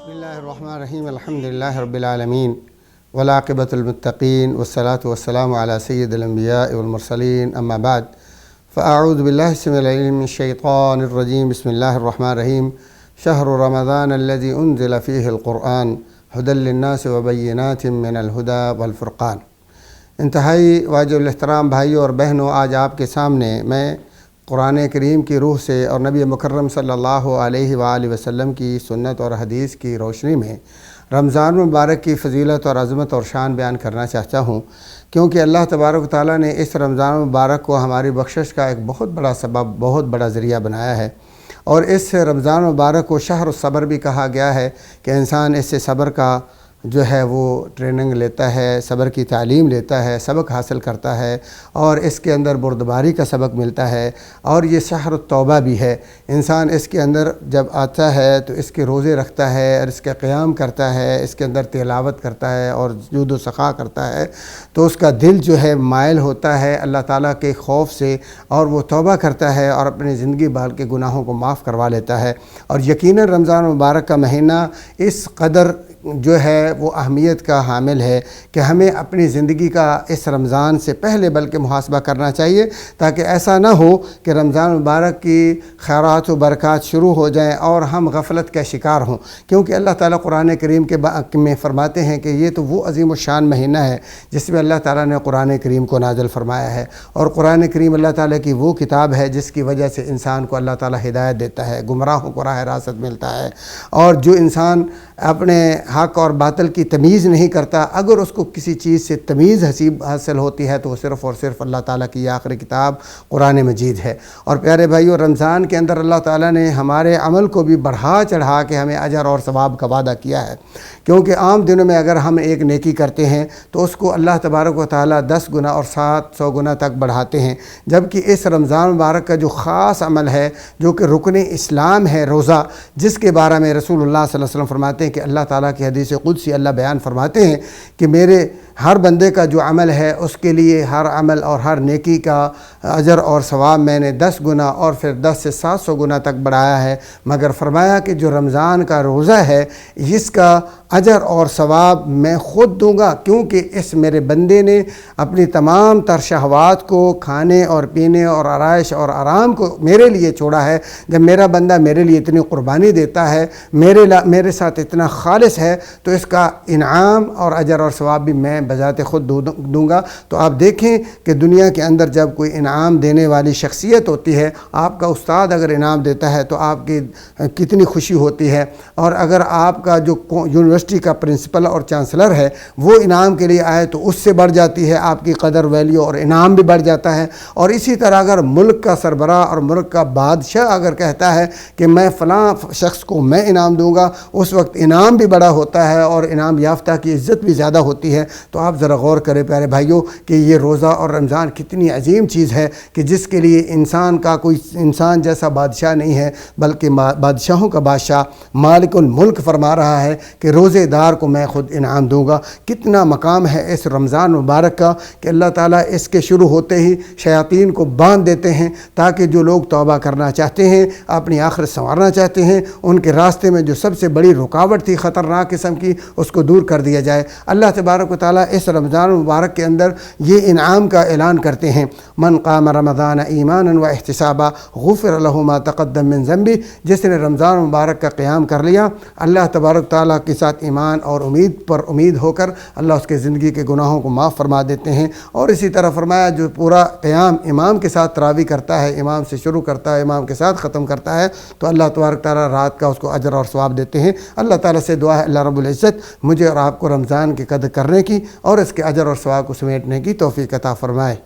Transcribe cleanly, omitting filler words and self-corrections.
بسم الله الرحمن الرحيم الحمد لله رب العالمين والعاقبة للمتقين والصلاة والسلام على سيد الأنبياء والمرسلين أما بعد فأعوذ بالله السميع العليم من الشيطان الرجيم بسم الله الرحمن الرحيم شهر رمضان الذي أنزل فيه القرآن هدى للناس وبينات من الهدى والفرقان۔ انتہائی واجب الاحترام بھائیوں اور بہنوں، آج آپ کے سامنے میں قرآن کریم کی روح سے اور نبی مکرم صلی اللہ علیہ وآلہ وسلم کی سنت اور حدیث کی روشنی میں رمضان مبارک کی فضیلت اور عظمت اور شان بیان کرنا چاہتا ہوں، کیونکہ اللہ تبارک و تعالیٰ نے اس رمضان مبارک کو ہماری بخشش کا ایک بہت بڑا سبب، بہت بڑا ذریعہ بنایا ہے، اور اس رمضان مبارک کو شہر الصبر بھی کہا گیا ہے کہ انسان اس سے صبر کا جو ہے وہ ٹریننگ لیتا ہے، صبر کی تعلیم لیتا ہے، سبق حاصل کرتا ہے، اور اس کے اندر بردباری کا سبق ملتا ہے، اور یہ شہر التوبہ بھی ہے۔ انسان اس کے اندر جب آتا ہے تو اس کے روزے رکھتا ہے اور اس کا قیام کرتا ہے، اس کے اندر تلاوت کرتا ہے اور جود و سخا کرتا ہے، تو اس کا دل جو ہے مائل ہوتا ہے اللہ تعالیٰ کے خوف سے، اور وہ توبہ کرتا ہے اور اپنی زندگی بھر کے گناہوں کو معاف کروا لیتا ہے۔ اور یقیناً رمضان مبارک کا مہینہ اس قدر جو ہے وہ اہمیت کا حامل ہے کہ ہمیں اپنی زندگی کا اس رمضان سے پہلے بلکہ محاسبہ کرنا چاہیے، تاکہ ایسا نہ ہو کہ رمضان مبارک کی خیرات و برکات شروع ہو جائیں اور ہم غفلت کا شکار ہوں، کیونکہ اللہ تعالیٰ قرآن کریم کے میں فرماتے ہیں کہ یہ تو وہ عظیم الشان مہینہ ہے جس میں اللہ تعالیٰ نے قرآن کریم کو نازل فرمایا ہے، اور قرآن کریم اللہ تعالیٰ کی وہ کتاب ہے جس کی وجہ سے انسان کو اللہ تعالیٰ ہدایت دیتا ہے، گمراہوں کو راہ راست ملتا ہے، اور جو انسان اپنے حق اور باطل کی تمیز نہیں کرتا، اگر اس کو کسی چیز سے تمیز حاصل ہوتی ہے تو وہ صرف اور صرف اللہ تعالیٰ کی آخری کتاب قرآن مجید ہے۔ اور پیارے بھائیو، رمضان کے اندر اللہ تعالیٰ نے ہمارے عمل کو بھی بڑھا چڑھا کے ہمیں اجر اور ثواب کا وعدہ کیا ہے، کیونکہ عام دنوں میں اگر ہم ایک نیکی کرتے ہیں تو اس کو اللہ تبارک و تعالیٰ 10 گنا اور 700 گنا تک بڑھاتے ہیں، جبکہ اس رمضان مبارک کا جو خاص عمل ہے جو کہ رکن اسلام ہے، روزہ، جس کے بارے میں رسول اللہ صلی اللہ علیہ وسلم فرماتے ہیں کہ اللہ تعالیٰ کی حدیث قدسی اللہ بیان فرماتے ہیں کہ میرے ہر بندے کا جو عمل ہے اس کے لیے ہر عمل اور ہر نیکی کا اجر اور ثواب میں نے 10 گنا اور پھر 10 سے 700 گنا تک بڑھایا ہے، مگر فرمایا کہ جو رمضان کا روزہ ہے اس کا اجر اور ثواب میں خود دوں گا، کیونکہ اس میرے بندے نے اپنی تمام تر شہوات کو کھانے اور پینے اور آرائش اور آرام کو میرے لیے چھوڑا ہے۔ جب میرا بندہ میرے لیے اتنی قربانی دیتا ہے، میرے ساتھ اتنا خالص ہے، تو اس کا انعام اور اجر اور ثواب بھی میں بذات خود دوں گا۔ تو آپ دیکھیں کہ دنیا کے اندر جب کوئی انعام دینے والی شخصیت ہوتی ہے، آپ کا استاد اگر انعام دیتا ہے تو آپ کی کتنی خوشی ہوتی ہے، اور اگر آپ کا جو یونیورسٹی کا پرنسپل اور چانسلر ہے وہ انعام کے لیے آئے تو اس سے بڑھ جاتی ہے آپ کی قدر، ویلیو اور انعام بھی بڑھ جاتا ہے۔ اور اسی طرح اگر ملک کا سربراہ اور ملک کا بادشاہ اگر کہتا ہے کہ میں فلاں شخص کو میں انعام دوں گا، اس وقت انعام بھی بڑا ہوتا ہے اور انعام یافتہ کی عزت بھی زیادہ ہوتی ہے۔ تو آپ ذرا غور کریں پیارے بھائیوں کہ یہ روزہ اور رمضان کتنی عظیم چیز ہے کہ جس کے لیے انسان کا کوئی انسان جیسا بادشاہ نہیں ہے، بلکہ بادشاہوں کا بادشاہ مالک الملک فرما رہا ہے کہ روزے دار کو میں خود انعام دوں گا۔ کتنا مقام ہے اس رمضان مبارک کا کہ اللہ تعالیٰ اس کے شروع ہوتے ہی شیاطین کو باندھ دیتے ہیں، تاکہ جو لوگ توبہ کرنا چاہتے ہیں، اپنی آخرت سنوارنا چاہتے ہیں، ان کے راستے میں جو سب سے بڑی رکاوٹ تھی خطرناک قسم کی، اس کو دور کر دیا جائے۔ اللہ تبارک و تعالیٰ اس رمضان مبارک کے اندر یہ انعام کا اعلان کرتے ہیں، من قام رمضان ایمانا و احتسابا غفر له ما تقدم من ذنبه۔ جس نے رمضان مبارک کا قیام کر لیا اللہ تبارک تعالیٰ کے ساتھ ایمان اور امید ہو کر، اللہ اس کے زندگی کے گناہوں کو معاف فرما دیتے ہیں۔ اور اسی طرح فرمایا جو پورا قیام امام کے ساتھ تراویح کرتا ہے، امام سے شروع کرتا ہے، امام کے ساتھ ختم کرتا ہے، تو اللہ تبارک تعالیٰ رات کا اس کو اجر اور ثواب دیتے ہیں۔ اللہ تعالیٰ سے دعا ہے اللہ رب العزت مجھے اور آپ کو رمضان کی قدر کرنے کی اور اس کے اجر اور ثواب کو سمیٹنے کی توفیق عطا فرمائے۔